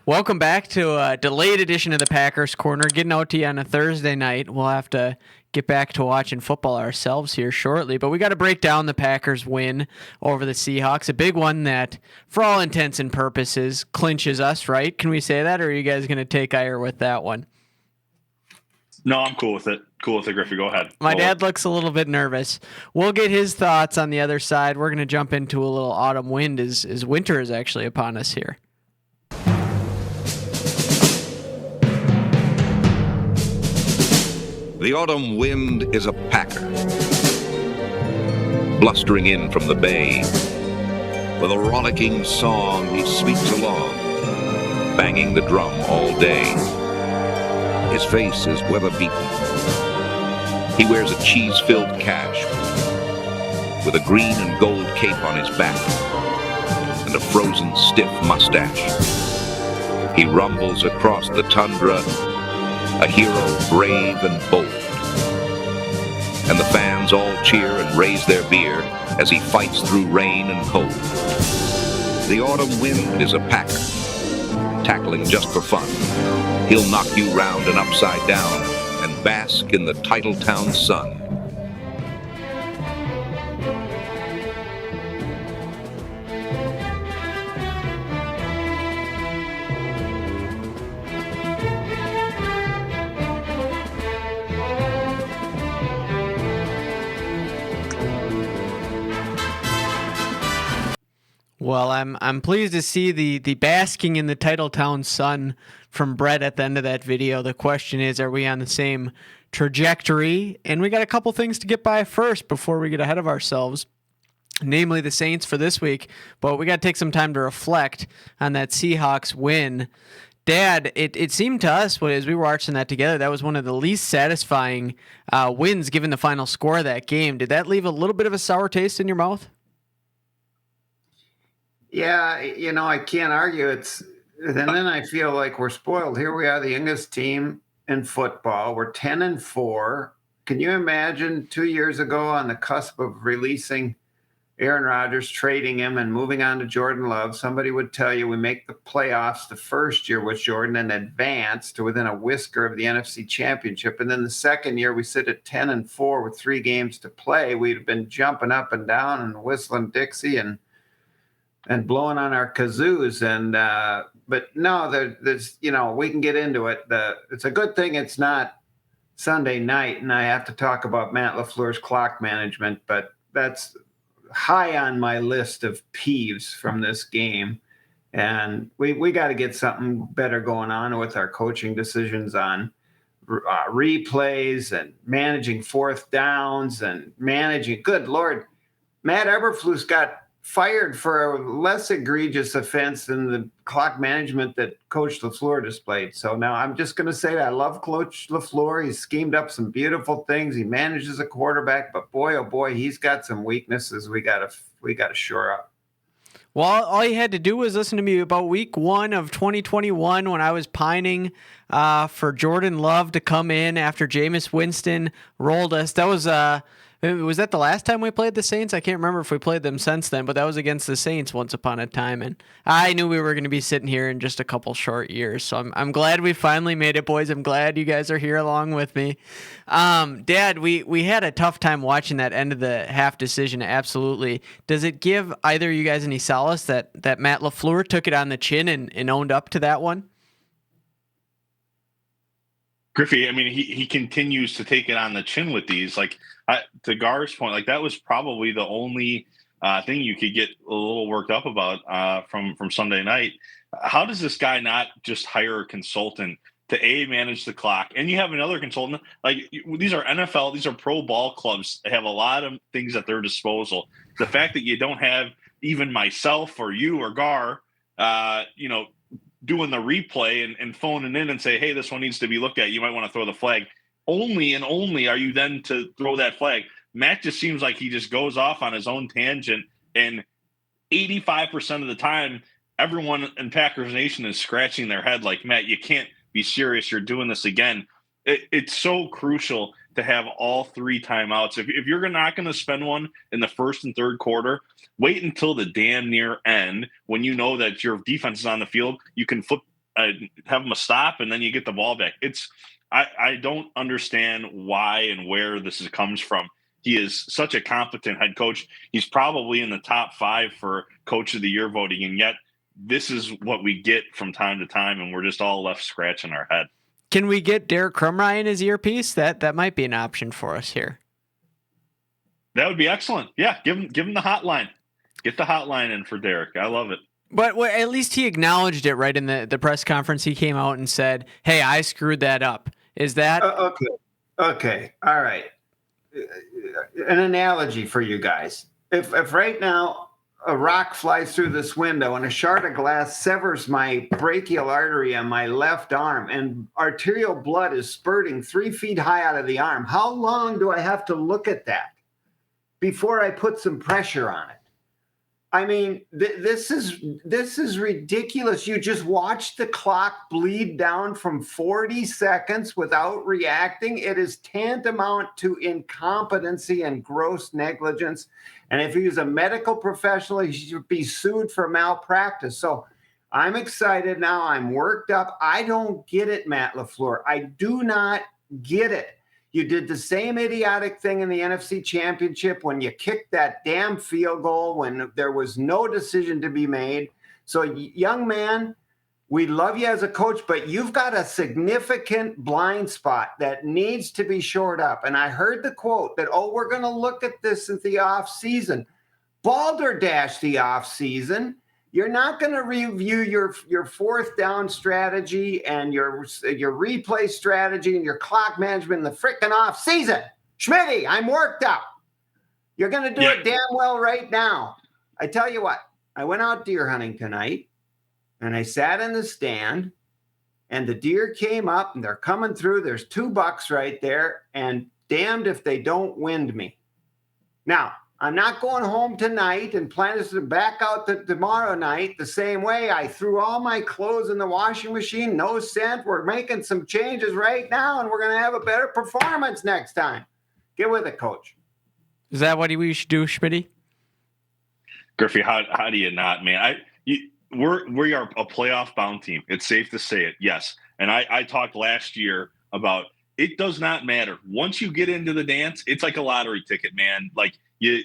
Welcome back to a delayed edition of the Packers Corner. Getting out to you on a Thursday night. We'll have to get back to watching football ourselves here shortly. But we got to break down the Packers' win over the Seahawks. A big one that, for all intents and purposes, clinches us, right? Can we say that, or are you guys going to take ire with that one? No, I'm cool with it. Cool with it, Griffey. Go ahead. My dad looks a little bit nervous. We'll get his thoughts on the other side. We're going to jump into a little autumn wind as winter is actually upon us here. The autumn wind is a packer, blustering in from the bay. With a rollicking song, he sweeps along, banging the drum all day. His face is weather-beaten. He wears a cheese-filled cache with a green and gold cape on his back and a frozen stiff mustache. He rumbles across the tundra, a hero brave and bold. And the fans all cheer and raise their beer as he fights through rain and cold. The autumn wind is a packer, tackling just for fun. He'll knock you round and upside down and bask in the Titletown sun. Well, I'm pleased to see the basking in the Titletown sun from Brett at the end of that video. The question is, are we on the same trajectory? And we got a couple things to get by first before we get ahead of ourselves, namely the Saints for this week. But we got to take some time to reflect on that Seahawks win. Dad, it seemed to us, as we were watching that together, that was one of the least satisfying wins given the final score of that game. Did that leave a little bit of a sour taste in your mouth? Yeah, I can't argue. And then I feel like we're spoiled. Here we are, the youngest team in football. We're 10-4. Can you imagine 2 years ago on the cusp of releasing Aaron Rodgers, trading him and moving on to Jordan Love? Somebody would tell you we make the playoffs the first year with Jordan and advance to within a whisker of the NFC Championship. And then the second year we sit at 10-4 with 3 games to play. We'd have been jumping up and down and whistling Dixie and blowing on our kazoos. But no, there's we can get into it. It's a good thing it's not Sunday night, and I have to talk about Matt LaFleur's clock management, but that's high on my list of peeves from this game. And we got to get something better going on with our coaching decisions on replays and managing fourth downs and managing. Good Lord, Matt Eberflus got fired for a less egregious offense than the clock management that Coach LaFleur displayed. So now I'm just going to say that I love Coach LaFleur. He's schemed up some beautiful things. He manages a quarterback, but boy, oh boy, he's got some weaknesses we got to shore up. Well, all you had to do was listen to me about week 1 of 2021 when I was pining for Jordan Love to come in after Jameis Winston rolled us. That was that the last time we played the Saints? I can't remember if we played them since then, but that was against the Saints once upon a time, and I knew we were going to be sitting here in just a couple short years. So I'm glad we finally made it, boys. I'm glad you guys are here along with me. Dad, we had a tough time watching that end of the half decision. Absolutely. Does it give either of you guys any solace that Matt LaFleur took it on the chin and owned up to that one? Griffey, I mean, he continues to take it on the chin with these. Like, to Gar's point, like that was probably the only thing you could get a little worked up about from Sunday night. How does this guy not just hire a consultant to manage the clock? And you have another consultant. Like, these are NFL, these are pro ball clubs. They have a lot of things at their disposal. The fact that you don't have even myself or you or Gar, doing the replay and phoning in and say, hey, this one needs to be looked at, you might want to throw the flag. Only are you then to throw that flag. Matt just seems like he just goes off on his own tangent, and 85% of the time, everyone in Packers Nation is scratching their head like, Matt, you can't be serious. You're doing this again. It's so crucial to have all 3 timeouts. If you're not going to spend one in the first and third quarter, wait until the damn near end when you know that your defense is on the field. You can flip have them a stop, and then you get the ball back. I don't understand why and where this comes from. He is such a competent head coach. He's probably in the top 5 for Coach of the Year voting, and yet this is what we get from time to time, and we're just all left scratching our head. Can we get Derek Krumrye in his earpiece? That might be an option for us here. That would be excellent. Yeah, give him the hotline. Get the hotline in for Derek. I love it. But at least he acknowledged it right in the press conference. He came out and said, "Hey, I screwed that up." Is that okay? All right. An analogy for you guys. If right now a rock flies through this window and a shard of glass severs my brachial artery on my left arm and arterial blood is spurting 3 feet high out of the arm, how long do I have to look at that before I put some pressure on it? I mean, this is ridiculous. You just watch the clock bleed down from 40 seconds without reacting. It is tantamount to incompetency and gross negligence. And if he was a medical professional, he should be sued for malpractice. So I'm excited now. I'm worked up. I don't get it, Matt LaFleur. I do not get it. You did the same idiotic thing in the NFC Championship when you kicked that damn field goal when there was no decision to be made. So, young man, we love you as a coach, but you've got a significant blind spot that needs to be shored up. And I heard the quote that, we're going to look at this in the offseason. Balderdash the offseason. You're not going to review your fourth down strategy and your replay strategy and your clock management in the frickin' off season. Schmitty, I'm worked up. You're going to do it damn well right now. I tell you what, I went out deer hunting tonight and I sat in the stand and the deer came up and they're coming through. There's 2 bucks right there and damned if they don't wind me. Now, I'm not going home tonight and planning to back out tomorrow night the same way. I threw all my clothes in the washing machine, no scent. We're making some changes right now, and we're going to have a better performance next time. Get with it, Coach. Is that what we should do, Schmitty? Griffey, how do you not, man? We are a playoff-bound team. It's safe to say it, yes. And I talked last year about it does not matter. Once you get into the dance, it's like a lottery ticket, man. Like, you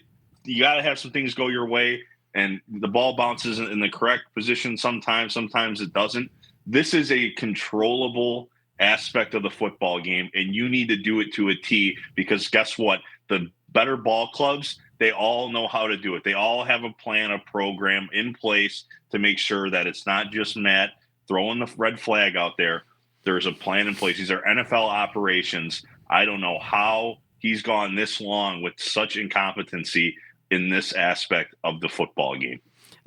got to have some things go your way, and the ball bounces in the correct position sometimes it doesn't. This is a controllable aspect of the football game, and you need to do it to a T, because guess what? The better ball clubs, they all know how to do it. They all have a plan, a program in place to make sure that it's not just Matt throwing the red flag out there. There's a plan in place. These are NFL operations. I don't know how he's gone this long with such incompetency in this aspect of the football game.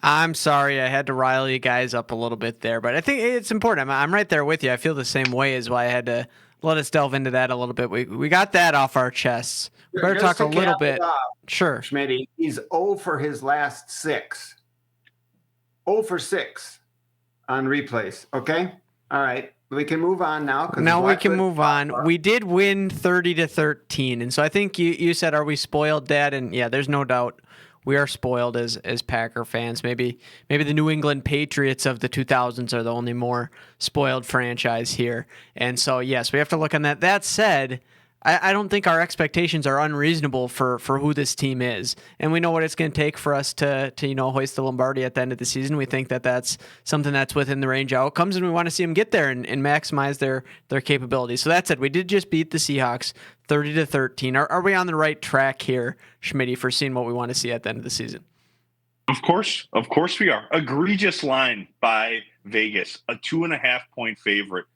I'm sorry, I had to rile you guys up a little bit there, but I think it's important. I'm right there with you. I feel the same way, is why I had to let us delve into that a little bit. We got that off our chests. We better talk a little bit. Sure. Schmitty, he's 0 for his last 6. 0 for 6 on replays. Okay? All right. We can move on now. Now we can move on. We did win 30-13, and so I think you said, "Are we spoiled, Dad?" And yeah, there's no doubt we are spoiled as Packer fans. Maybe the New England Patriots of the 2000s are the only more spoiled franchise here, and so yes, we have to look on that. That said, I don't think our expectations are unreasonable for who this team is, and we know what it's going to take for us to hoist the Lombardi at the end of the season. We think that that's something that's within the range of outcomes, and we want to see them get there and maximize their capabilities. So that said, we did just beat the Seahawks 30-13. Are we on the right track here, Schmitty, for seeing what we want to see at the end of the season? Of course we are. Egregious line by Vegas, a 2.5-point favorite.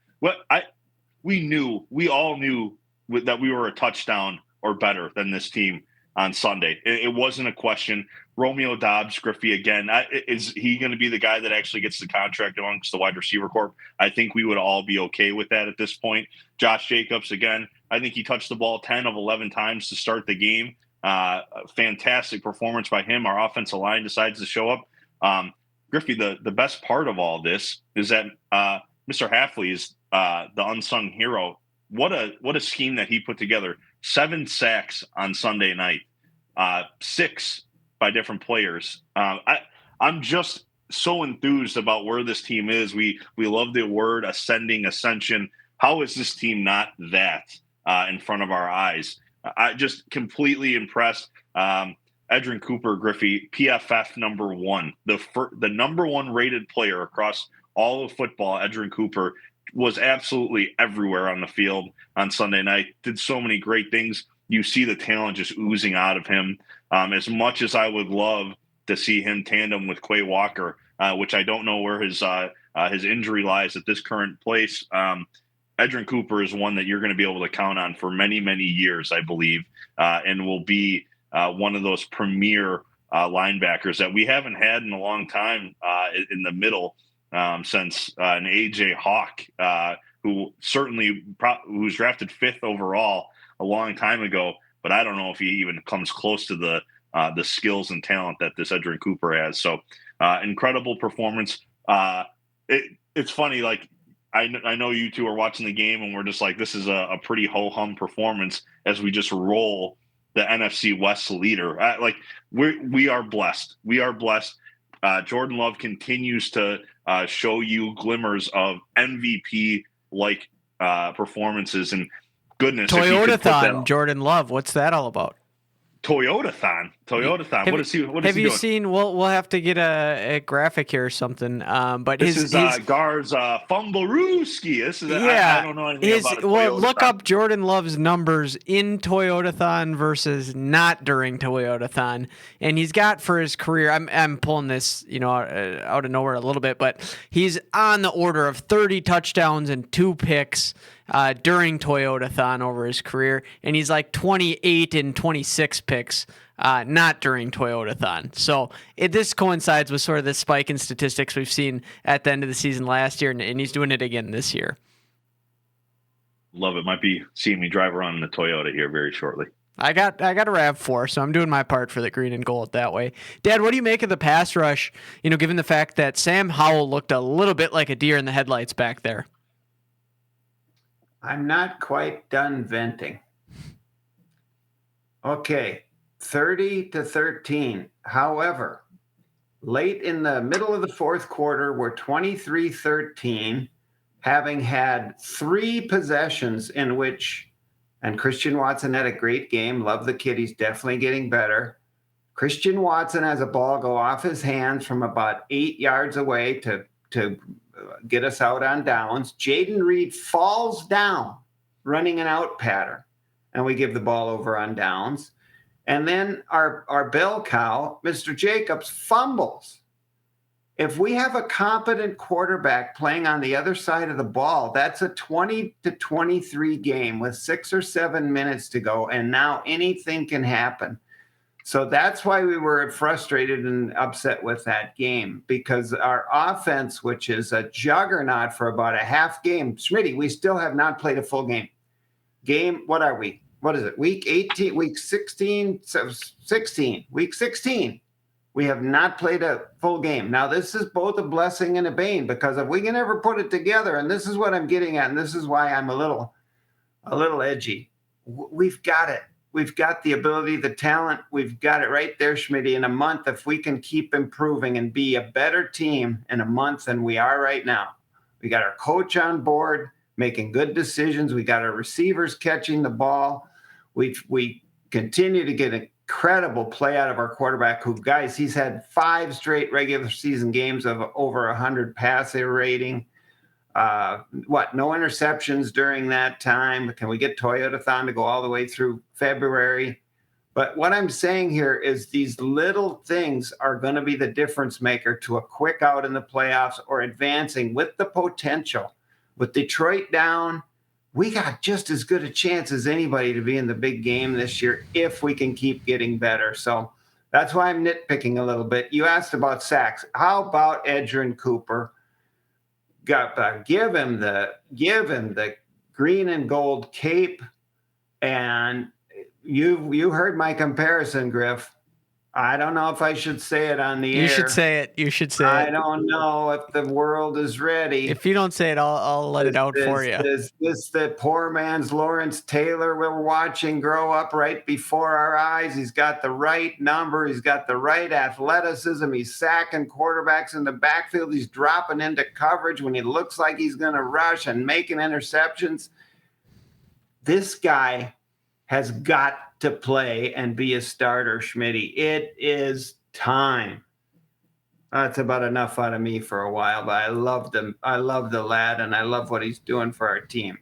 We all knew that we were a touchdown or better than this team on Sunday. It wasn't a question. Romeo Doubs, Griffey, again, is he going to be the guy that actually gets the contract amongst the wide receiver corps? I think we would all be okay with that at this point. Josh Jacobs, again, I think he touched the ball 10 of 11 times to start the game. Fantastic performance by him. Our offensive line decides to show up. Griffey, the best part of all this is that Mr. Hafley is the unsung hero. What a scheme that he put together. 7 sacks on Sunday night, 6 by different players. I'm just so enthused about where this team is. We love the word ascending, ascension. How is this team not that in front of our eyes? I just completely impressed. Edgerrin Cooper, Griffey, PFF #1, the #1 rated player across all of football. Edgerrin Cooper was absolutely everywhere on the field on Sunday night. Did so many great things. You see the talent just oozing out of him. As much as I would love to see him tandem with Quay Walker, which I don't know where his injury lies at this current place. Edgerrin Cooper is one that you're going to be able to count on for many, many years, I believe, and will be one of those premier linebackers that we haven't had in a long time in the middle since an AJ Hawk, who who's drafted 5th overall a long time ago, but I don't know if he even comes close to the skills and talent that this Edgerrin Cooper has. So incredible performance. It's funny, like I know you two are watching the game and we're just like, this is a pretty ho-hum performance as we just roll the NFC West leader. Like we are blessed. We are blessed. Jordan Love continues to show you glimmers of MVP like performances, and goodness, Toyotathon, Jordan Love. What's that all about? Toyotathon. What is he doing? Seen? We'll have to get a graphic here or something. But this is Gar's Fumblerooski. This is I don't know anything about it. Well, look up Jordan Love's numbers in Toyotathon versus not during Toyotathon, and he's got for his career. I'm pulling this out of nowhere a little bit, but he's on the order of 30 touchdowns and 2 picks during Toyotathon over his career, and he's like 28 and 26 picks not during Toyotathon. So this coincides with sort of the spike in statistics we've seen at the end of the season last year, and he's doing it again this year. Love it. Might be seeing me drive around in the Toyota here very shortly. I got a RAV4, so I'm doing my part for the green and gold that way. Dad, what do you make of the pass rush, given the fact that Sam Howell looked a little bit like a deer in the headlights back there? I'm not quite done venting. Okay, 30-13. However, late in the middle of the fourth quarter, we're 23-13, having had 3 possessions in which, and Christian Watson had a great game. Love the kid. He's definitely getting better. Christian Watson has a ball go off his hands from about 8 yards away to get us out on downs. Jaden Reed falls down running an out pattern, and we give the ball over on downs. And then our bell cow, Mr. Jacobs, fumbles. If we have a competent quarterback playing on the other side of the ball, that's a 20-23 game with 6 or 7 minutes to go, and now anything can happen. So that's why we were frustrated and upset with that game, because our offense, which is a juggernaut for about a half game, Schmitty, we still have not played a full game. What are we? What is it? Week 18, week 16, 16, week 16. We have not played a full game. Now, this is both a blessing and a bane, because if we can ever put it together, and this is what I'm getting at, and this is why I'm a little edgy, we've got it. We've got the ability, the talent. We've got it right there, Schmitty. In a month, if we can keep improving and be a better team in a month than we are right now, we got our coach on board, making good decisions. We got our receivers catching the ball. We continue to get incredible play out of our quarterback, who, guys, he's had 5 straight regular season games of over 100 passer rating. No interceptions during that time. Can we get Toyotathon to go all the way through February? But what I'm saying here is these little things are going to be the difference maker to a quick out in the playoffs or advancing with the potential. With Detroit down, we got just as good a chance as anybody to be in the big game this year if we can keep getting better. So that's why I'm nitpicking a little bit. You asked about sacks. How about Edgerrin Cooper? Give him the green and gold cape, and you heard my comparison, Griff. I don't know if I should say it on the air. You should say it. You should say I it. don't know if the world is ready. If you don't say it, I'll let it out for you. This the poor man's Lawrence Taylor we're watching grow up right before our eyes. He's got the right number. He's got the right athleticism. He's sacking quarterbacks in the backfield. He's dropping into coverage when he looks like he's going to rush and making interceptions. This guy has got to play and be a starter, Schmitty. It is time. That's about enough out of me for a while, but I love them. I love the lad, and I love what he's doing for our team.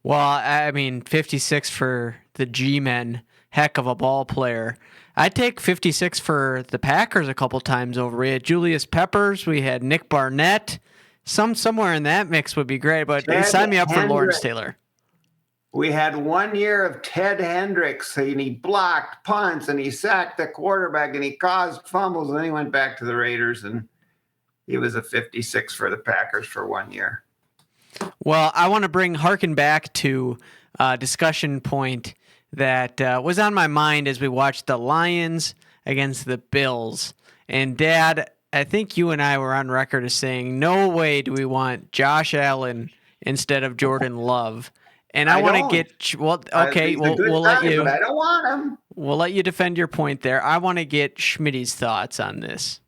Well, I mean, 56 for the G-men, heck of a ball player. I'd take 56 for the Packers a couple times over. We had Julius Peppers, we had Nick Barnett. Somewhere in that mix would be great, but sign me up for Lawrence Taylor. We had 1 year of Ted Hendricks, and he blocked punts, and he sacked the quarterback, and he caused fumbles, and then he went back to the Raiders, and he was a 56 for the Packers for 1 year. Well, I want to harken back to a discussion point that was on my mind as we watched the Lions against the Bills. And, Dad, I think you and I were on record as saying, no way do we want Josh Allen instead of Jordan Love. And I want to get we'll let you. But I don't want him. We'll let you defend your point there. I want to get Schmitty's thoughts on this.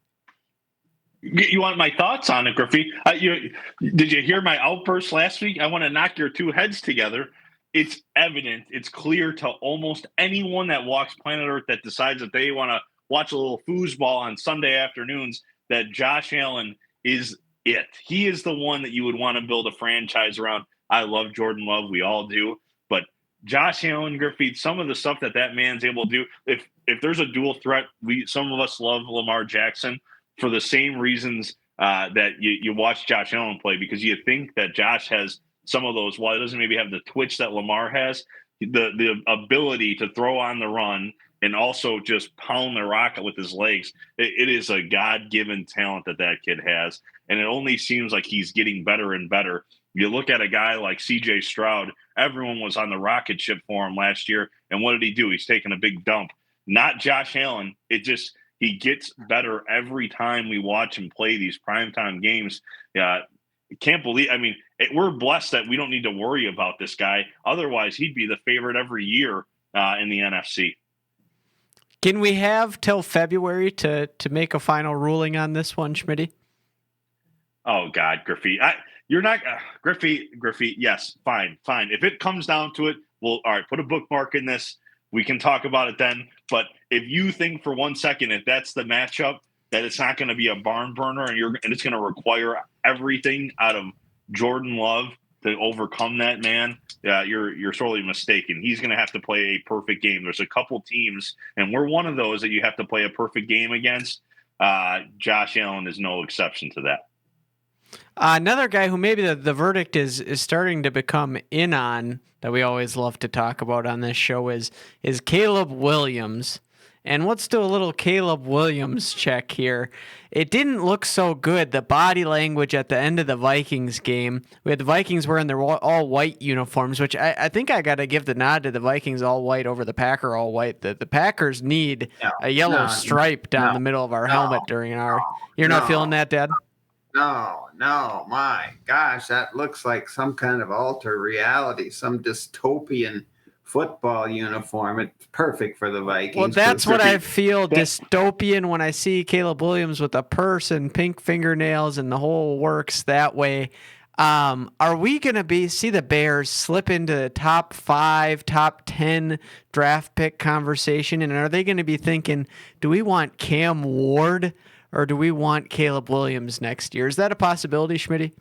You want my thoughts on it, Griffey? Did you hear my outburst last week? I want to knock your two heads together. It's evident. It's clear to almost anyone that walks planet Earth that decides that they want to watch a little foosball on Sunday afternoons that Josh Allen is it. He is the one that you would want to build a franchise around. I love Jordan Love. We all do. But Josh Allen, Griffey, some of the stuff that man's able to do, if there's a dual threat, some of us love Lamar Jackson for the same reasons that you watch Josh Allen play, because you think that Josh has some of those, while he doesn't maybe have the twitch that Lamar has, the ability to throw on the run and also just pound the rocket with his legs. It is a God-given talent that kid has, and it only seems like he's getting better and better. You look at a guy like C.J. Stroud, everyone was on the rocket ship for him last year, and what did he do? He's taking a big dump. Not Josh Allen. He gets better every time we watch him play these primetime games. Can't believe – I mean, we're blessed that we don't need to worry about this guy. Otherwise, he'd be the favorite every year in the NFC. Can we have till February to make a final ruling on this one, Schmitty? Oh, God, Griffey. You're not Griffey. Yes, fine. If it comes down to it, all right, put a bookmark in this. We can talk about it then. But if you think for 1 second, if that's the matchup, that it's not going to be a barn burner and it's going to require everything out of Jordan Love to overcome that, man, you're sorely mistaken. He's going to have to play a perfect game. There's a couple teams, and we're one of those that you have to play a perfect game against. Josh Allen is no exception to that. Another guy who maybe the verdict is starting to become in on, that we always love to talk about on this show, is Caleb Williams. And let's do a little Caleb Williams check here. It didn't look so good, the body language at the end of the Vikings game. The Vikings wearing their all-white uniforms, which I think I got to give the nod to the Vikings all-white over the Packer all-white. The Packers need a yellow stripe down the middle of our helmet during our... You're not feeling that, Dad? No, my gosh, that looks like some kind of alter reality, some dystopian football uniform. It's perfect for the Vikings. Well, that's what I feel, dystopian, when I see Caleb Williams with a purse and pink fingernails and the whole works that way. Are we going to see the Bears slip into the top 5, top 10 draft pick conversation? And are they going to be thinking, do we want Cam Ward or do we want Caleb Williams next year? Is that a possibility, Schmitty?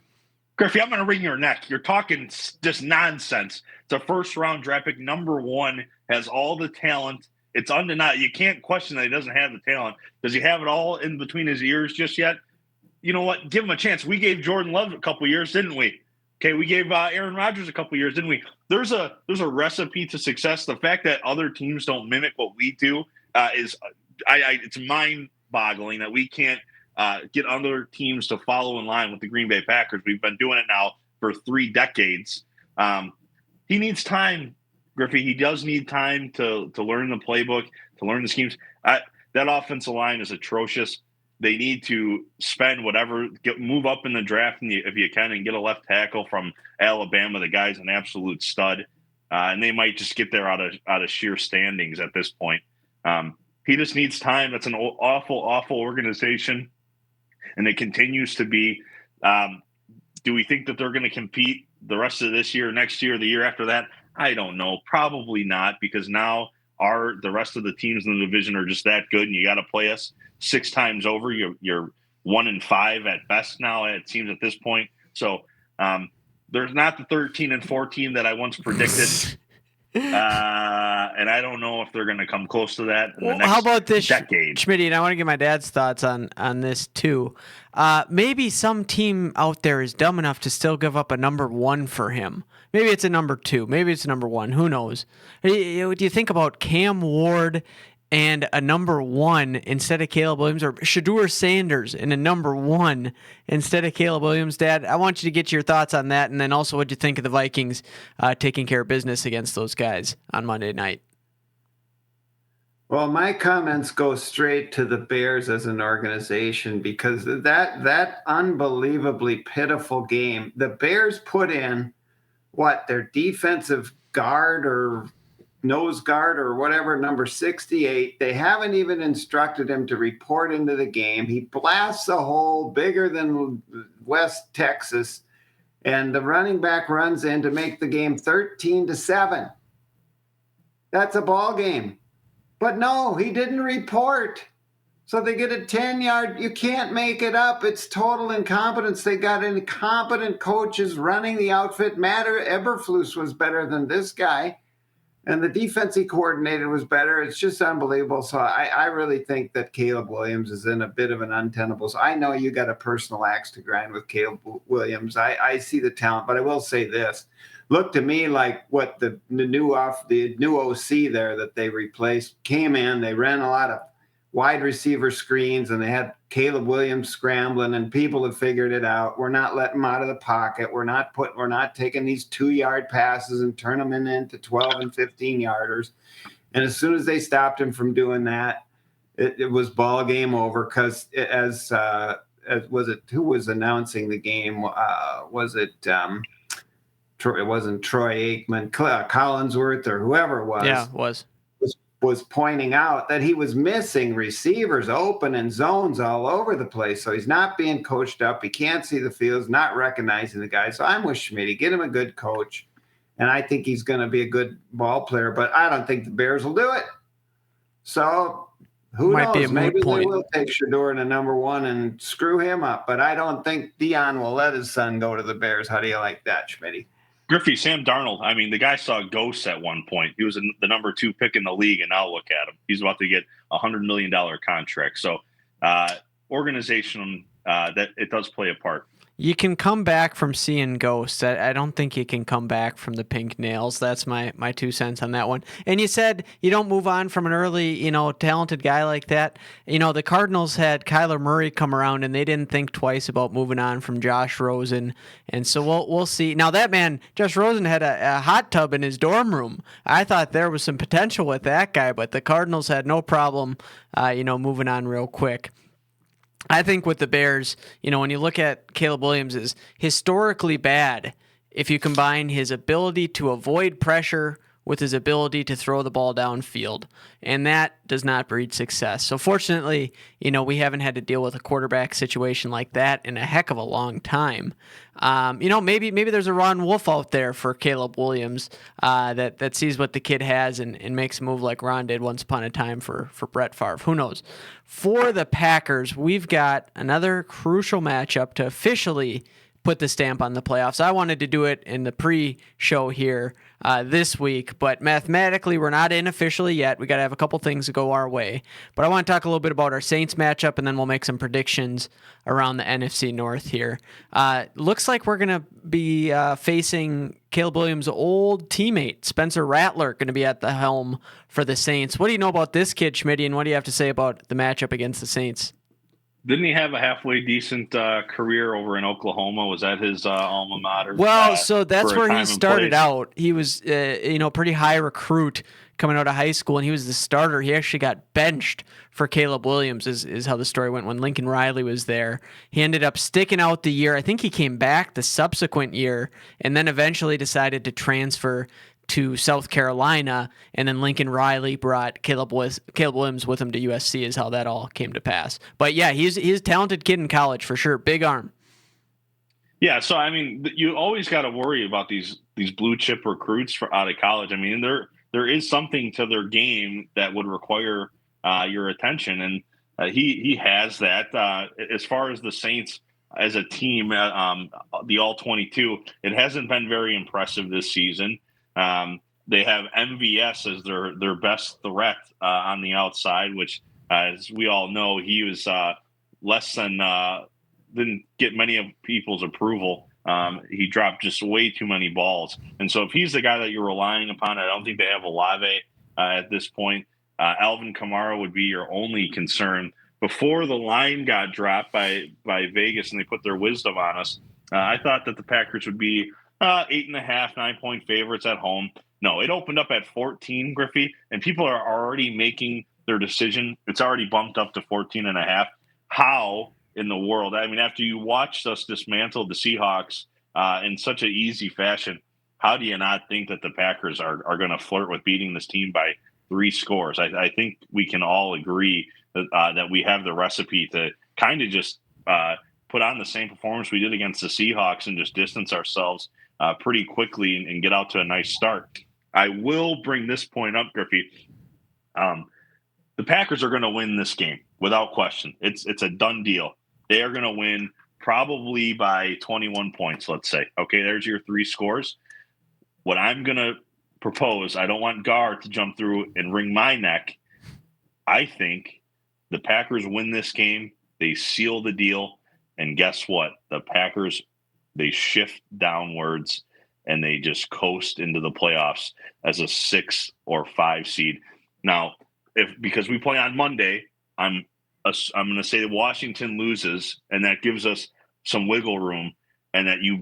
Griffey, I'm going to wring your neck. You're talking just nonsense. It's a first-round draft pick. Number one, has all the talent. It's undeniable. You can't question that he doesn't have the talent. Does he have it all in between his ears just yet? You know what? Give him a chance. We gave Jordan Love a couple years, didn't we? Okay, we gave Aaron Rodgers a couple years, didn't we? There's a recipe to success. The fact that other teams don't mimic what we do is it's mind-boggling that we can't get other teams to follow in line with the Green Bay Packers. We've been doing it now for 3 decades. He needs time, Griffey. He does need time to learn the playbook, to learn the schemes. that offensive line is atrocious. They need to spend whatever, move up in the draft if you can, and get a left tackle from Alabama. The guy's an absolute stud, and they might just get there out of sheer standings at this point. He just needs time. That's an awful organization, and it continues to be. Do we think that they're going to compete the rest of this year, next year, the year after that? I don't know. Probably not, because now the rest of the teams in the division are just that good, and you got to play us 6 times over. You're 1-5 at best now, it seems, at this point. So there's not the 13 and 14 that I once predicted. And I don't know if they're going to come close to that in the next how about this, decade. Schmitty, and I want to get my dad's thoughts on this too. Maybe some team out there is dumb enough to still give up a number 1 for him. Maybe it's a number 2. Maybe it's a number 1. Who knows? Do you think about Cam Ward and a number 1 instead of Caleb Williams, or Shedeur Sanders and a number 1 instead of Caleb Williams? Dad, I want you to get your thoughts on that, and then also what you think of the Vikings taking care of business against those guys on Monday night. Well, my comments go straight to the Bears as an organization, because that unbelievably pitiful game, the Bears put in their defensive guard or nose guard or whatever, number 68. They haven't even instructed him to report into the game. He blasts a hole bigger than West Texas, and the running back runs in to make the game 13-7. That's a ball game. But no, he didn't report. So they get a 10-yard. You can't make it up. It's total incompetence. They got incompetent coaches running the outfit. Matt Eberflus was better than this guy, and the defensive coordinator was better. It's just unbelievable. So I really think that Caleb Williams is in a bit of an untenable. So I know you got a personal axe to grind with Caleb Williams. I see the talent, but I will say this. Looked to me like what the new OC there that they replaced came in. They ran a lot of wide receiver screens, and they had Caleb Williams scrambling, and people have figured it out. We're not letting him out of the pocket. We're not taking these 2-yard passes and turn them into 12 and 15 yarders. And as soon as they stopped him from doing that, it was ball game over. Because as was it, who was announcing the game? Was it? It wasn't Troy Aikman, Collinsworth, or whoever it was. Yeah, it was pointing out that he was missing receivers open and zones all over the place. So he's not being coached up. He can't see the fields, not recognizing the guy. So I'm with Schmitty. Get him a good coach, and I think he's going to be a good ball player. But I don't think the Bears will do it. So who knows? Maybe they will take Shedeur in a number 1 and screw him up. But I don't think Dion will let his son go to the Bears. How do you like that, Schmitty? Griffey, Sam Darnold, I mean, the guy saw ghosts at one point. He was the number 2 pick in the league, and now look at him. He's about to get a $100 million contract. So organization, that it does play a part. You can come back from seeing ghosts. I don't think you can come back from the pink nails. That's my 2 cents on that one. And you said you don't move on from an early, talented guy like that. The Cardinals had Kyler Murray come around, and they didn't think twice about moving on from Josh Rosen. And so we'll see. Now that man, Josh Rosen, had a hot tub in his dorm room. I thought there was some potential with that guy, but the Cardinals had no problem, moving on real quick. I think with the Bears, when you look at Caleb Williams, is historically bad if you combine his ability to avoid pressure with his ability to throw the ball downfield, and that does not breed success. So fortunately, we haven't had to deal with a quarterback situation like that in a heck of a long time. Maybe there's a Ron Wolf out there for Caleb Williams that sees what the kid has and makes a move like Ron did once upon a time for Brett Favre. Who knows? For the Packers, we've got another crucial matchup to officially put the stamp on the playoffs. I wanted to do it in the pre-show here this week, but mathematically we're not in officially yet. We got to have a couple things to go our way. But I want to talk a little bit about our Saints matchup, and then we'll make some predictions around the NFC North here. Looks like we're going to be facing Caleb Williams' old teammate, Spencer Rattler, going to be at the helm for the Saints. What do you know about this kid, Schmitty, and what do you have to say about the matchup against the Saints? Didn't he have a halfway decent career over in Oklahoma? Was that his alma mater? Well, so that's for a where he time and started place? out. He was, pretty high recruit coming out of high school, and he was the starter. He actually got benched for Caleb Williams, is how the story went when Lincoln Riley was there. He ended up sticking out the year. I think he came back the subsequent year, and then eventually decided to transfer to South Carolina, and then Lincoln Riley brought Caleb Williams with him to USC, is how that all came to pass. But yeah, he's a talented kid in college for sure. Big arm. Yeah, so I mean, you always got to worry about these blue chip recruits out of college. I mean, there is something to their game that would require your attention, and he has that. As far as the Saints as a team, the All 22, it hasn't been very impressive this season. They have MVS as their best threat on the outside, which, as we all know, he was less than didn't get many of people's approval. He dropped just way too many balls, and so if he's the guy that you're relying upon, I don't think they have Olave at this point. Alvin Kamara would be your only concern. Before the line got dropped by Vegas and they put their wisdom on us, I thought that the Packers would be 8.5, 9-point favorites at home. No, it opened up at 14, Griffey, and people are already making their decision. It's already bumped up to 14.5. How in the world? I mean, after you watched us dismantle the Seahawks in such an easy fashion, how do you not think that the Packers are going to flirt with beating this team by 3 scores? I think we can all agree that we have the recipe to kind of just put on the same performance we did against the Seahawks and just distance ourselves pretty quickly and get out to a nice start. I will bring this point up, Griffey. The Packers are going to win this game without question. It's a done deal. They are going to win probably by 21 points, let's say. Okay, there's your 3 scores. What I'm going to propose, I don't want Gar to jump through and wring my neck. I think the Packers win this game. They seal the deal. And guess what? The Packers, they shift downwards and they just coast into the playoffs as a 6 or 5 seed. Now, because we play on Monday, I'm going to say that Washington loses, and that gives us some wiggle room, and that you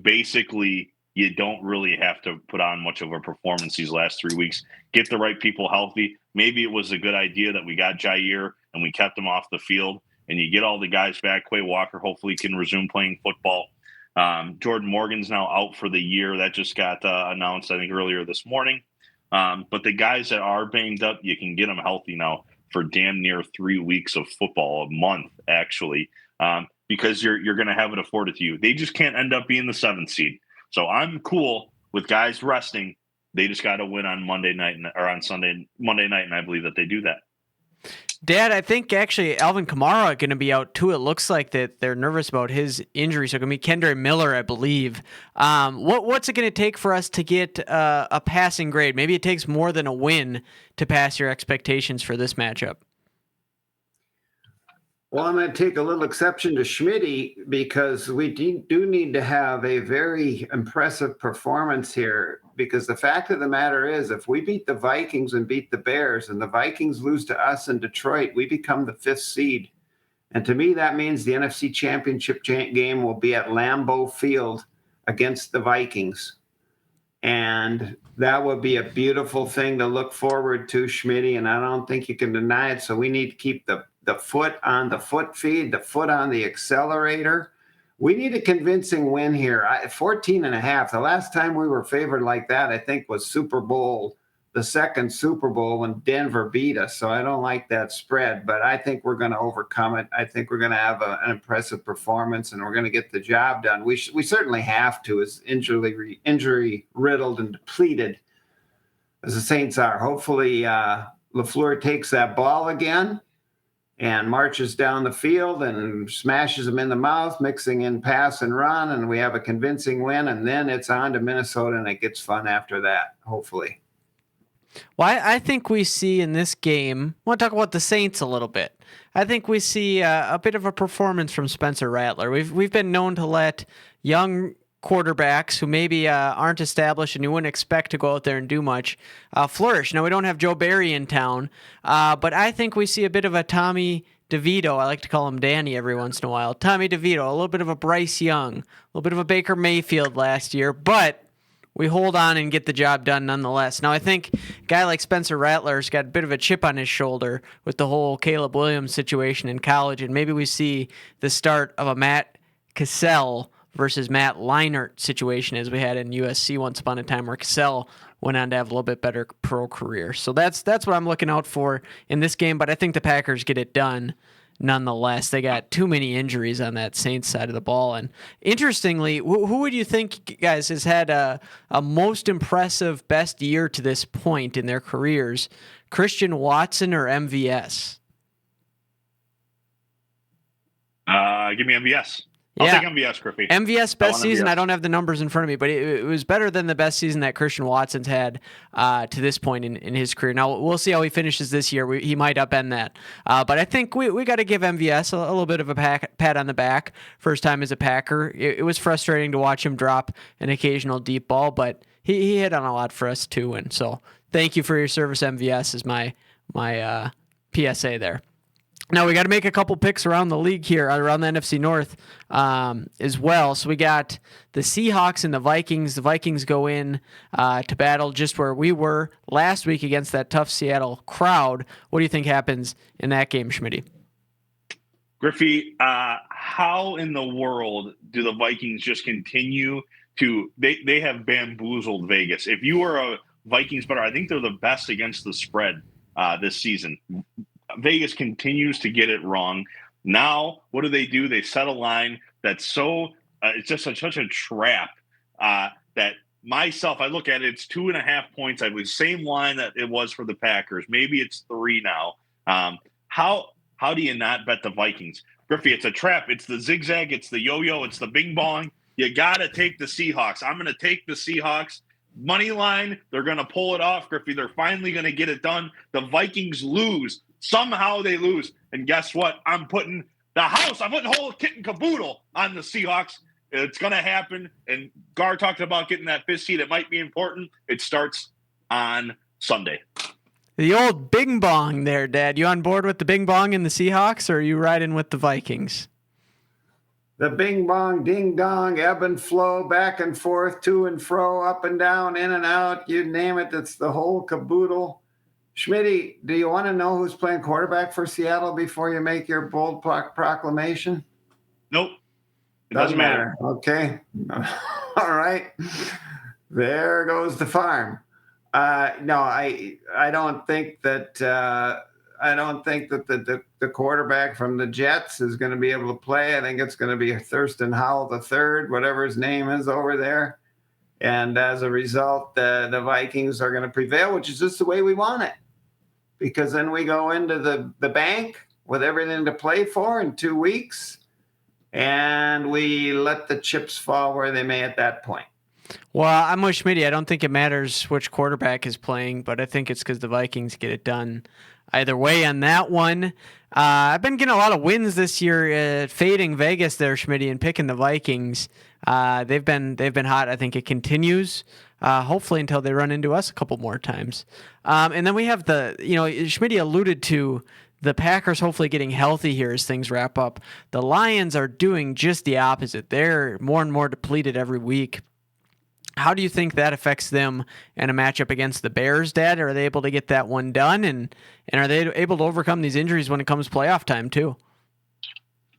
don't really have to put on much of a performance these last 3 weeks. Get the right people healthy. Maybe it was a good idea that we got Jair and we kept him off the field, and you get all the guys back. Quay Walker hopefully can resume playing football. Jordan Morgan's now out for the year. That just got announced, I think, earlier this morning. But the guys that are banged up, you can get them healthy now for damn near 3 weeks of football, a month actually, because you're going to have it afforded to you. They just can't end up being the 7th seed. So I'm cool with guys resting. They just got to win on Monday night or on Monday night, and I believe that they do that. Dad, I think actually Alvin Kamara going to be out too. It looks like that they're nervous about his injury. So it's going to be Kendre Miller, I believe. What's it going to take for us to get a passing grade? Maybe it takes more than a win to pass your expectations for this matchup. Well, I'm going to take a little exception to Schmitty because we do need to have a very impressive performance here, because the fact of the matter is if we beat the Vikings and beat the Bears and the Vikings lose to us in Detroit, we become the 5th seed. And to me, that means the NFC Championship game will be at Lambeau Field against the Vikings. And that would be a beautiful thing to look forward to, Schmitty, and I don't think you can deny it. So we need to keep the foot on the foot feed, the foot on the accelerator. We need a convincing win here. 14.5. The last time we were favored like that, I think, was Super Bowl, the second Super Bowl when Denver beat us. So I don't like that spread, but I think we're going to overcome it. I think we're going to have an impressive performance, and we're going to get the job done. We certainly have to, as injury riddled and depleted as the Saints are. Hopefully LaFleur takes that ball again and marches down the field and smashes them in the mouth, mixing in pass and run, and we have a convincing win, and then it's on to Minnesota, and it gets fun after that, hopefully. Well, I think we see in this game, I want to talk about the Saints a little bit. I think we see a bit of a performance from Spencer Rattler. We've been known to let young quarterbacks who maybe aren't established and you wouldn't expect to go out there and do much flourish. Now, we don't have Joe Barry in town, but I think we see a bit of a Tommy DeVito. I like to call him Danny every once in a while. Tommy DeVito, a little bit of a Bryce Young, a little bit of a Baker Mayfield last year, but we hold on and get the job done nonetheless. Now, I think a guy like Spencer Rattler's got a bit of a chip on his shoulder with the whole Caleb Williams situation in college, and maybe we see the start of a Matt Cassell versus Matt Leinart situation as we had in USC once upon a time, where Cassell went on to have a little bit better pro career. So that's what I'm looking out for in this game, but I think the Packers get it done nonetheless. They got too many injuries on that Saints side of the ball. And interestingly, who would you think, guys, has had a most impressive best year to this point in their careers, Christian Watson or MVS? Give me MVS. I'll take MVS, Griffey. MVS best season. I don't have the numbers in front of me, but it was better than the best season that Christian Watson's had to this point in his career. Now, we'll see how he finishes this year. He might upend that. But I think we got to give MVS a little bit of a pat on the back. First time as a Packer. It was frustrating to watch him drop an occasional deep ball, but he hit on a lot for us too. And so thank you for your service, MVS, is my PSA there. Now, we got to make a couple picks around the league here, around the NFC North as well. So we got the Seahawks and the Vikings. The Vikings go in to battle just where we were last week against that tough Seattle crowd. What do you think happens in that game, Schmitty? Griffey, how in the world do the Vikings just continue to – they have bamboozled Vegas. If you are a Vikings bettor, I think they're the best against the spread this season. Vegas continues to get it wrong. Now, what do? They set a line that's it's just such a trap that myself, I look at it, it's 2.5 points. I believe same line that it was for the Packers. Maybe it's 3 now. How do you not bet the Vikings? Griffey, it's a trap. It's the zigzag. It's the yo-yo. It's the bing bong. You got to take the Seahawks. I'm going to take the Seahawks. Money line, they're going to pull it off, Griffey. They're finally going to get it done. The Vikings lose. Somehow they lose. And guess what? I'm putting whole kit and caboodle on the Seahawks. It's going to happen. And Gar talked about getting that 5th seed. It might be important. It starts on Sunday. The old bing bong there, Dad. You on board with the bing bong and the Seahawks, or are you riding with the Vikings? The bing bong, ding dong, ebb and flow, back and forth, to and fro, up and down, in and out, you name it. It's the whole caboodle. Schmitty, do you want to know who's playing quarterback for Seattle before you make your bold proclamation? Nope. It doesn't matter. Okay. All right. There goes the farm. No, I don't think that the quarterback from the Jets is going to be able to play. I think it's going to be Thurston Howell III, whatever his name is over there. And as a result, the Vikings are going to prevail, which is just the way we want it. Because then we go into the bank with everything to play for in 2 weeks, and we let the chips fall where they may at that point. Well, I'm with Schmitty. I don't think it matters which quarterback is playing, but I think it's because the Vikings get it done either way on that one. I've been getting a lot of wins this year, fading Vegas there, Schmitty, and picking the Vikings. They've been hot. I think it continues, hopefully until they run into us a couple more times. And then we have Schmitty alluded to the Packers hopefully getting healthy here as things wrap up. The Lions are doing just the opposite. They're more and more depleted every week. How do you think that affects them in a matchup against the Bears, Dad? Are they able to get that one done? And are they able to overcome these injuries when it comes playoff time, too?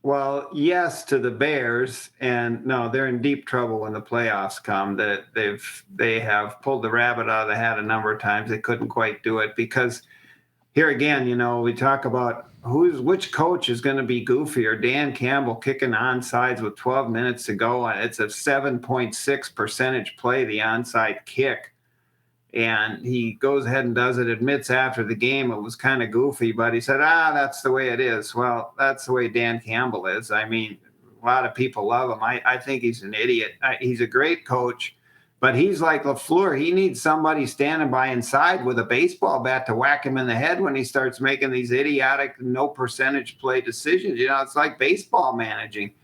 Well, yes to the Bears, and no, they're in deep trouble when the playoffs come. That they have pulled the rabbit out of the hat a number of times. They couldn't quite do it because here again, we talk about which coach is going to be goofier. Dan Campbell kicking onside with 12 minutes to go. It's a 7.6 percentage play, the onside kick. And he goes ahead and does it, admits after the game it was kind of goofy, but he said, that's the way it is. Well, that's the way Dan Campbell is. I mean, a lot of people love him. I think he's an idiot. He's a great coach, but he's like LaFleur. He needs somebody standing by inside with a baseball bat to whack him in the head when he starts making these idiotic, no percentage play decisions. It's like baseball managing.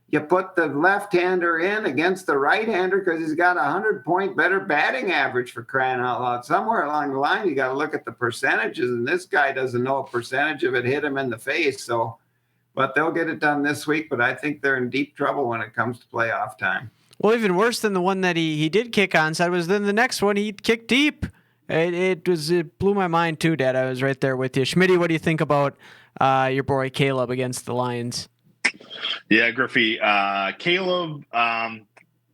You put the left-hander in against the right-hander because he's got a 100-point better batting average, for crying out loud. Somewhere along the line, you got to look at the percentages, and this guy doesn't know a percentage of it hit him in the face. So but they'll get it done this week. But I think they're in deep trouble when it comes to playoff time. Well, even worse than the one that he did kick onside was then the next one he kicked deep. It blew my mind too, Dad. I was right there with you. Schmitty, what do you think about your boy Caleb against the Lions? Yeah, Griffey, Caleb,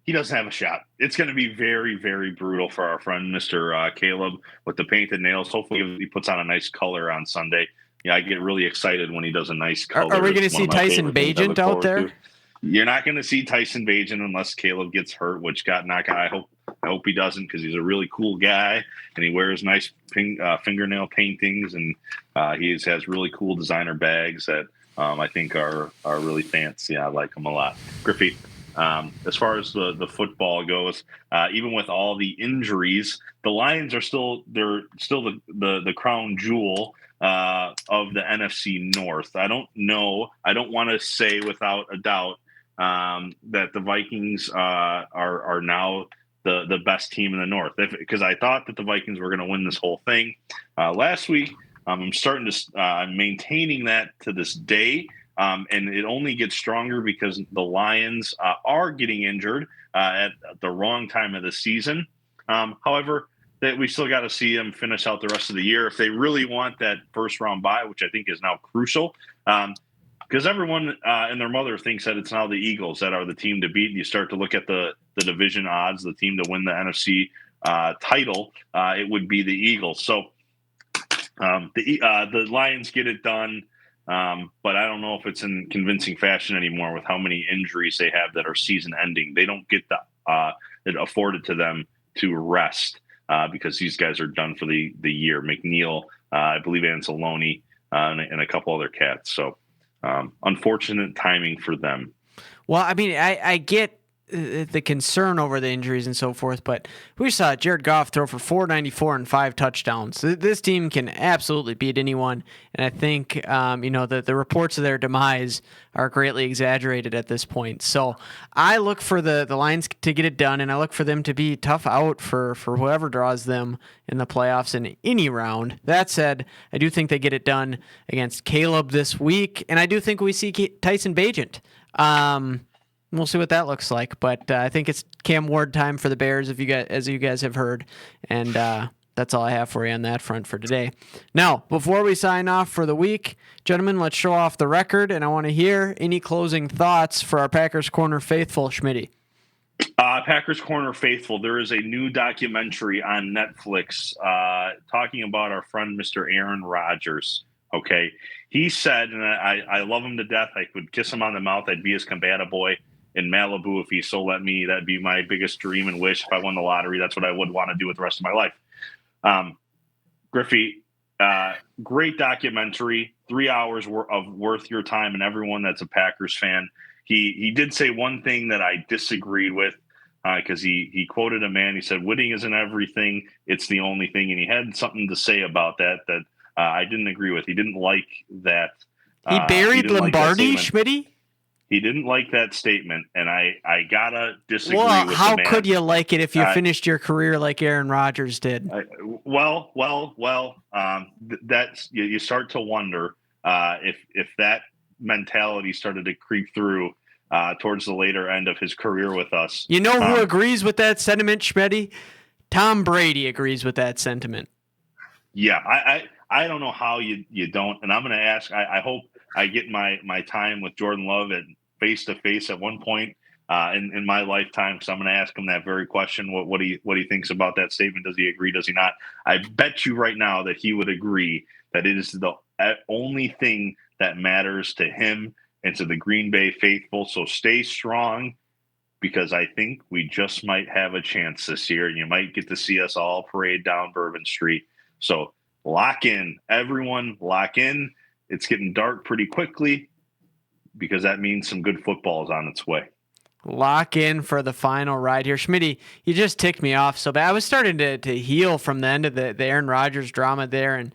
he doesn't have a shot. It's going to be very, very brutal for our friend, Mr. Caleb, with the painted nails. Hopefully he puts on a nice color on Sunday. Yeah, I get really excited when he does a nice color. Are we going to see Tyson Bagent out there? You're not going to see Tyson Bagent unless Caleb gets hurt, which got knocked out. I hope he doesn't, because he's a really cool guy and he wears nice fingernail paintings, and he has really cool designer bags that I think are really fancy. I like them a lot. Griffey, as far as the football goes, even with all the injuries, the Lions are still the crown jewel of the NFC North. I don't want to say without a doubt that the Vikings are now the best team in the North, because I thought that the Vikings were going to win this whole thing last week. I'm starting to maintaining that to this day, and it only gets stronger because the Lions are getting injured at the wrong time of the season. However, that we still got to see them finish out the rest of the year if they really want that first round bye, which I think is now crucial. Because everyone and their mother thinks that it's now the Eagles that are the team to beat. And you start to look at the division odds, the team to win the NFC title, it would be the Eagles. So the Lions get it done, but I don't know if it's in convincing fashion anymore with how many injuries they have that are season ending. They don't get it afforded to them to rest because these guys are done for the year. McNeil, I believe Anzalone, and a couple other cats. So unfortunate timing for them. Well, I mean, I get the concern over the injuries and so forth, but we saw Jared Goff throw for 494 and 5 touchdowns. This team can absolutely beat anyone, and I think the reports of their demise are greatly exaggerated at this point. So I look for the Lions to get it done, and I look for them to be tough out for whoever draws them in the playoffs in any round. That said, I do think they get it done against Caleb this week, and I do think we see Tyson Bagent. We'll see what that looks like, but I think it's Cam Ward time for the Bears, as you guys have heard, and that's all I have for you on that front for today. Now, before we sign off for the week, gentlemen, let's show off the record, and I want to hear any closing thoughts for our Packers Corner faithful, Schmitty. Packers Corner faithful, there is a new documentary on Netflix talking about our friend Mr. Aaron Rodgers. Okay, he said, and I love him to death. I would kiss him on the mouth. I'd be his combative boy in Malibu if he so let me. That'd be my biggest dream and wish if I won the lottery. That's what I would want to do with the rest of my life. Griffey, great documentary, 3 hours of worth your time, and everyone that's a Packers fan. He did say one thing that I disagreed with because he quoted a man. He said, "Winning isn't everything; it's the only thing." And he had something to say about that I didn't agree with. He didn't like that. He buried Lombardi, Schmitty? He didn't like that statement, and I gotta disagree with the man. How could you like it if you finished your career like Aaron Rodgers did? That's you start to wonder if that mentality started to creep through towards the later end of his career with us. You know who agrees with that sentiment, Schmitty? Tom Brady agrees with that sentiment. Yeah, I don't know how you don't, and I'm going to ask. I hope I get my time with Jordan Love at face to face at one point in my lifetime. So I'm going to ask him that very question: what he thinks about that statement. Does he agree? Does he not? I bet you right now that he would agree that it is the only thing that matters to him and to the Green Bay faithful. So stay strong, because I think we just might have a chance this year, and you might get to see us all parade down Bourbon Street. So lock in, everyone, lock in. It's getting dark pretty quickly because that means some good football is on its way. Lock in for the final ride here. Schmitty, you just ticked me off so bad. I was starting to heal from the end of the Aaron Rodgers drama there. And,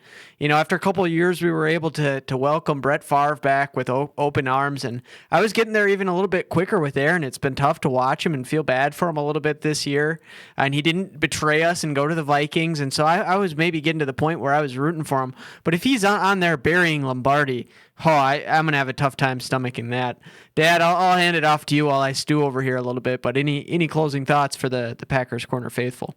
after a couple of years, we were able to welcome Brett Favre back with open arms, and I was getting there even a little bit quicker with Aaron. It's been tough to watch him and feel bad for him a little bit this year, and he didn't betray us and go to the Vikings, and so I was maybe getting to the point where I was rooting for him. But if he's on there burying Lombardi, I'm going to have a tough time stomaching that. Dad, I'll hand it off to you while I stew over here a little bit, but any closing thoughts for the Packers Corner faithful?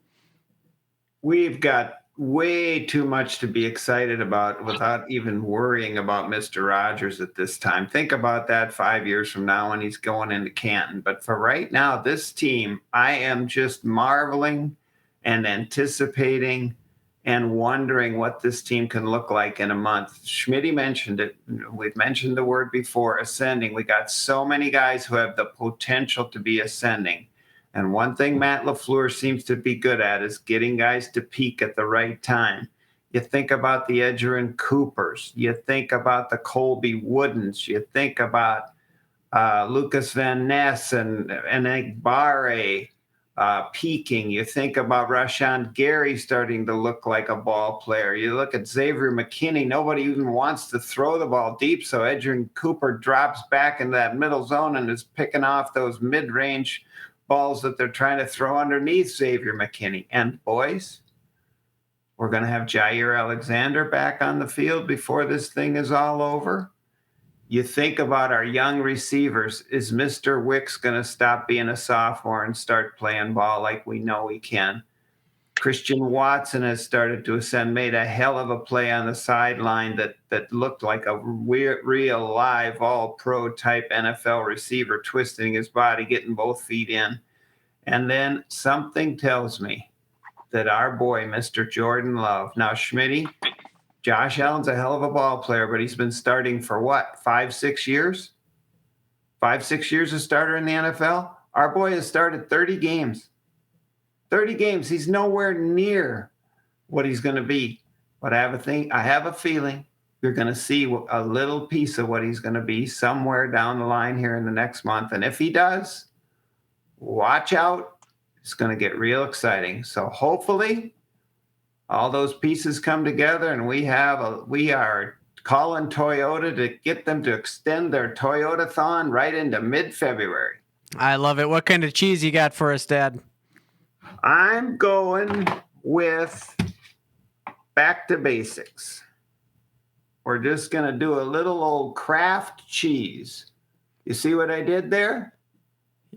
We've got way too much to be excited about without even worrying about Mr. Rogers at this time. Think about that 5 years from now when he's going into Canton. But for right now, this team, I am just marveling and anticipating and wondering what this team can look like in a month. Schmitty mentioned it. We've mentioned the word before, ascending. We got so many guys who have the potential to be ascending. And one thing Matt LaFleur seems to be good at is getting guys to peak at the right time. You think about the Edgerrin Coopers. You think about the Colby Woodens. You think about Lucas Van Ness and Egbare peaking. You think about Rashawn Gary starting to look like a ball player. You look at Xavier McKinney. Nobody even wants to throw the ball deep, so Edgerrin Cooper drops back into that middle zone and is picking off those mid-range balls that they're trying to throw underneath Xavier McKinney. And boys, we're going to have Jair Alexander back on the field before this thing is all over. You think about our young receivers. Is Mr. Wicks going to stop being a sophomore and start playing ball like we know he can? Christian Watson has started to ascend, made a hell of a play on the sideline that looked like a real live all-pro type NFL receiver, twisting his body, getting both feet in. And then something tells me that our boy, Mr. Jordan Love. Now, Schmitty, Josh Allen's a hell of a ball player, but he's been starting for what, 5-6 years? 5-6 years a starter in the NFL? Our boy has started 30 games. 30 games. He's nowhere near what he's going to be. But I have a feeling you're going to see a little piece of what he's going to be somewhere down the line here in the next month. And if he does, watch out. It's going to get real exciting. So hopefully all those pieces come together and we are calling Toyota to get them to extend their Toyota-thon right into mid-February. I love it. What kind of cheese you got for us, Dad? I'm going with back to basics. We're just going to do a little old Kraft cheese. You see what I did there?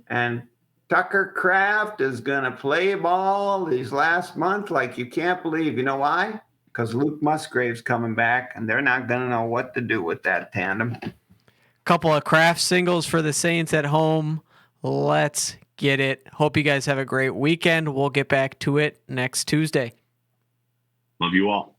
And Tucker Kraft is going to play ball these last month like you can't believe. You know why? Because Luke Musgrave's coming back, and they're not going to know what to do with that tandem. Couple of Kraft singles for the Saints at home. Let's get it. Hope you guys have a great weekend. We'll get back to it next Tuesday. Love you all.